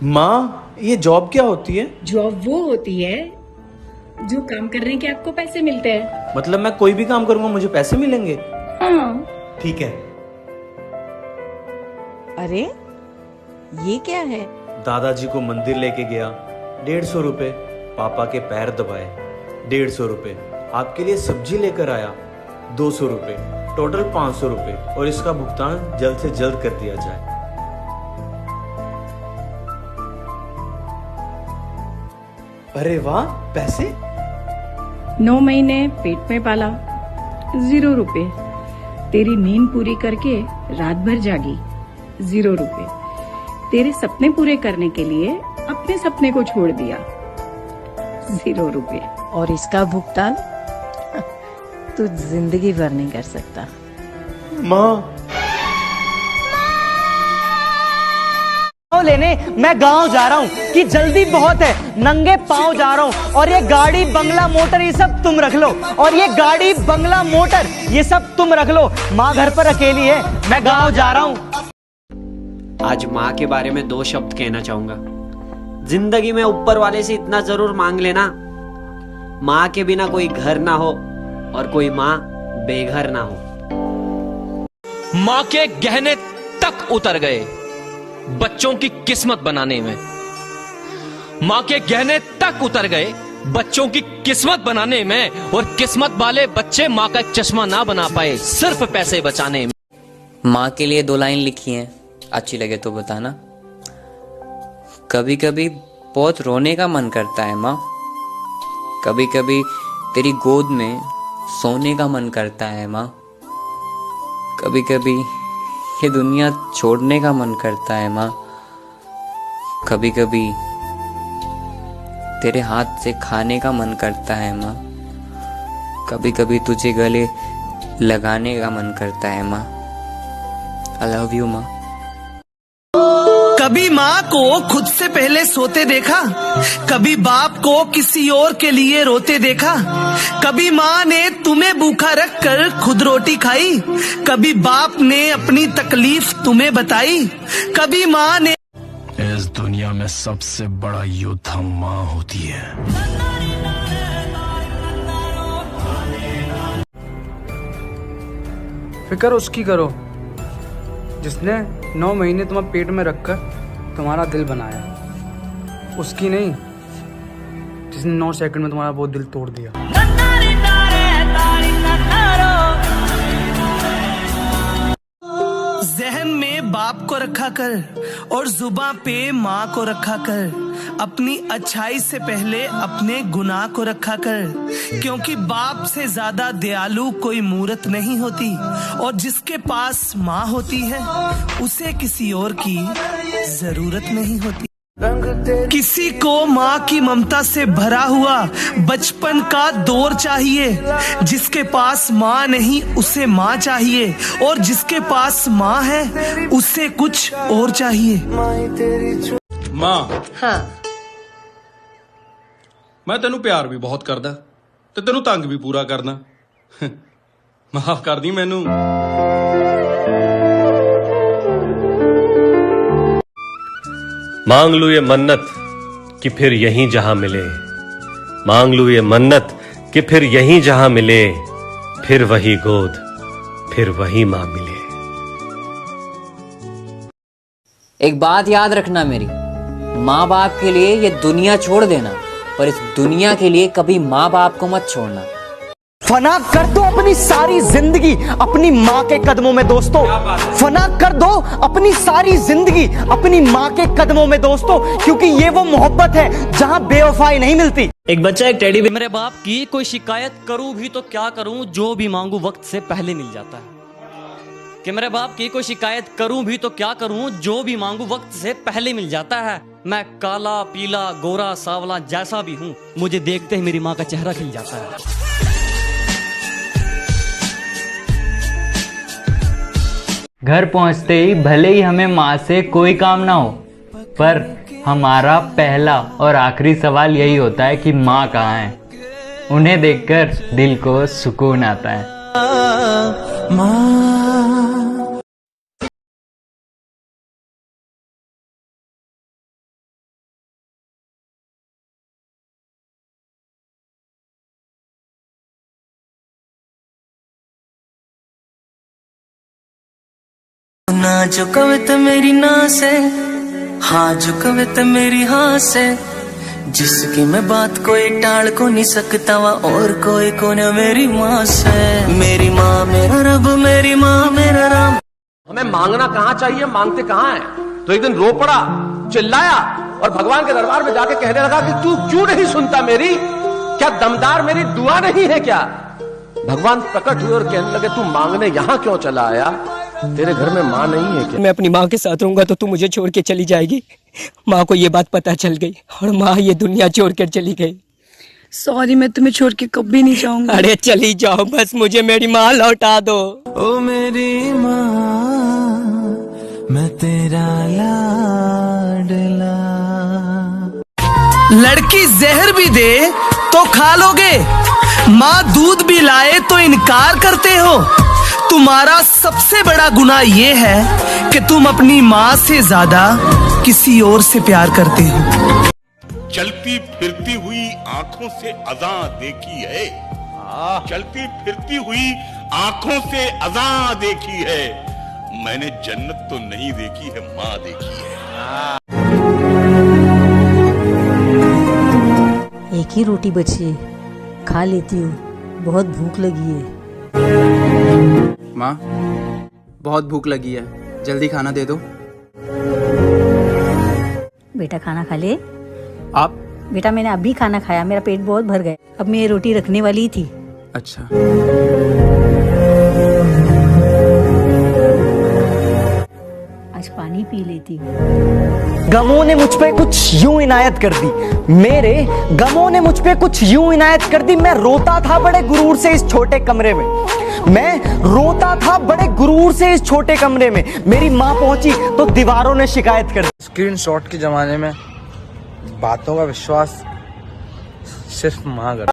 माँ, ये जॉब क्या होती है? जॉब वो होती है जो काम करने के आपको पैसे मिलते हैं। मतलब मैं कोई भी काम करूंगा मुझे पैसे मिलेंगे? हाँ। ठीक है। अरे ये क्या है? दादाजी को मंदिर लेके गया, 150 रुपए। पापा के पैर दबाए, 150 रुपए। आपके लिए सब्जी लेकर आया, 200 रुपए। टोटल 500 रुपए। और इसका भुगतान जल्द से जल्द कर दिया जाए। अरे वाह, पैसे। 9 महीने पेट में पाला, 0 रुपए। तेरी नींद पूरी करके रात भर जागी, 0 रुपए। तेरे सपने पूरे करने के लिए अपने सपने को छोड़ दिया, 0 रुपए। और इसका भुगतान तू जिंदगी भर नहीं कर सकता। माँ, लेने मैं गांव जा रहा हूँ कि जल्दी बहुत है, नंगे पांव जा रहा हूँ। और ये गाड़ी बंगला मोटर ये सब तुम रख लो, और ये गाड़ी बंगला मोटर ये सब तुम रख लो। माँ घर पर अकेली है, मैं गांव जा रहा हूँ। आज माँ के बारे में 2 शब्द कहना चाहूंगा। जिंदगी में ऊपर वाले से इतना जरूर मांग लेना, माँ के बिना कोई घर ना हो और कोई माँ बेघर ना हो। माँ के गहने तक उतर गए बच्चों की किस्मत बनाने में। माँ के गहने तक उतर गए बच्चों की किस्मत बनाने में, और किस्मत वाले बच्चे माँ का चश्मा ना बना पाए सिर्फ पैसे बचाने में। माँ के लिए 2 लाइन लिखी हैं, अच्छी लगे तो बताना। कभी कभी बहुत रोने का मन करता है माँ, कभी कभी तेरी गोद में सोने का मन करता है माँ, कभी कभी ये दुनिया छोड़ने का मन करता है माँ, कभी कभी तेरे हाथ से खाने का मन करता है माँ, कभी कभी तुझे गले लगाने का मन करता है माँ। आई लव यू माँ। कभी माँ को खुद से पहले सोते देखा, कभी बाप को किसी और के लिए रोते देखा। कभी माँ ने तुम्हें भूखा रख कर खुद रोटी खाई, कभी बाप ने अपनी तकलीफ तुम्हें बताई। कभी माँ ने इस दुनिया में सबसे बड़ा योद्धा माँ होती है। फिक्र उसकी करो जिसने 9 महीने तुम्हें पेट में रखकर तुम्हारा दिल बनाया, उसकी नहीं जिसने 9 सेकंड में तुम्हारा वो दिल तोड़ दिया। जहन में बाप को रखा कर और जुबां पे माँ को रखा कर। अपनी अच्छाई से पहले अपने गुनाह को रखा कर, क्योंकि बाप से ज्यादा दयालु कोई मूरत नहीं होती। और जिसके पास माँ होती है उसे किसी और की जरूरत नहीं होती। किसी को माँ की ममता से भरा हुआ बचपन का दौर चाहिए। जिसके पास माँ नहीं उसे माँ चाहिए, और जिसके पास माँ है उसे कुछ और चाहिए। माँ, हाँ। मैं तेनू प्यार भी बहुत करदा ते तेनू तंग भी पूरा करना। माफ कर दी मैनू। मांग लूं ये मन्नत कि फिर यहीं जहां मिले, मांग लूं ये मन्नत कि फिर यहीं जहां मिले, फिर वही गोद, फिर वही मां मिले। एक बात याद रखना मेरी, माँ बाप के लिए ये दुनिया छोड़ देना, पर इस दुनिया के लिए कभी माँ बाप को मत छोड़ना। फना कर दो अपनी सारी जिंदगी अपनी माँ के कदमों में दोस्तों। फना कर दो अपनी सारी जिंदगी अपनी माँ के कदमों में दोस्तों, क्योंकि ये वो मोहब्बत है जहाँ बेवफाई नहीं मिलती। एक बच्चा एक टेडी बेयर। मेरे बाप की कोई शिकायत करूं भी तो क्या करूं, जो भी मांगू वक्त से पहले मिल जाता है। कि मेरे बाप की कोई शिकायत करूं भी तो क्या करूं, जो भी मांगू वक्त से पहले मिल जाता है। मैं काला पीला गोरा सावला जैसा भी हूं, मुझे देखते ही मेरी माँ का चेहरा खिल जाता है। घर पहुंचते ही भले ही हमें माँ से कोई काम ना हो, पर हमारा पहला और आखिरी सवाल यही होता है कि माँ कहाँ है। उन्हें देखकर दिल को सुकून आता है। माँ ना जो कविता मेरी ना से, हाँ जो कविता मेरी हाँ से, जिसकी मैं बात कोई टाल को नहीं सकता वा और कोई को न मेरी माँ से। मेरी माँ मेरा रब, मेरी माँ मेरा राम। हमें मांगना कहाँ चाहिए, मांगते कहाँ है। तो एक दिन रो पड़ा, चिल्लाया और भगवान के दरबार में जाके कहने लगा कि तू क्यों नहीं सुनता मेरी, क्या दमदार मेरी दुआ नहीं है क्या। भगवान प्रकट हुए और कहने लगे तू मांगने यहाँ क्यों चला आया, तेरे घर में माँ नहीं है क्या। मैं अपनी माँ के साथ रहूंगा तो तू मुझे छोड़ के चली जाएगी। माँ को ये बात पता चल गई और माँ ये दुनिया छोड़ कर चली गई। सॉरी, मैं तुम्हें छोड़ के कभी नहीं जाऊंगा। अरे चली जाओ, बस मुझे मेरी माँ लौटा दो। ओ मेरी माँ, मैं तेरा लाडला। लड़की जहर भी दे तो खा लोगे, माँ दूध भी लाए तो इनकार करते हो। तुम्हारा सबसे बड़ा गुनाह ये है कि तुम अपनी माँ से ज्यादा किसी और से प्यार करते हो। चलती फिरती हुई आंखों से अज़ां देखी है, चलती फिरती हुई आंखों से अज़ां देखी है, मैंने जन्नत तो नहीं देखी है, माँ देखी है। एक ही रोटी बची है, खा लेती हूँ, बहुत भूख लगी है। माँ बहुत भूख लगी है, जल्दी खाना दे दो। बेटा खाना खा ले। आप? बेटा मैंने अभी खाना खाया, मेरा पेट बहुत भर गया, अब मैं ये रोटी रखने वाली ही थी। अच्छा। आज पानी पी लेती हूँ। गमों ने मुझ पे कुछ यूं इनायत कर दी, मेरे गमों ने मुझ पे कुछ यूं इनायत कर दी। मैं रोता था बड़े गुरूर से इस छोटे कमरे में, मैं रोता था बड़े गुरूर से इस छोटे कमरे में। मेरी माँ पहुंची तो दीवारों ने शिकायत कर दी। स्क्रीनशॉट के जमाने में बातों का विश्वास सिर्फ माँ करती।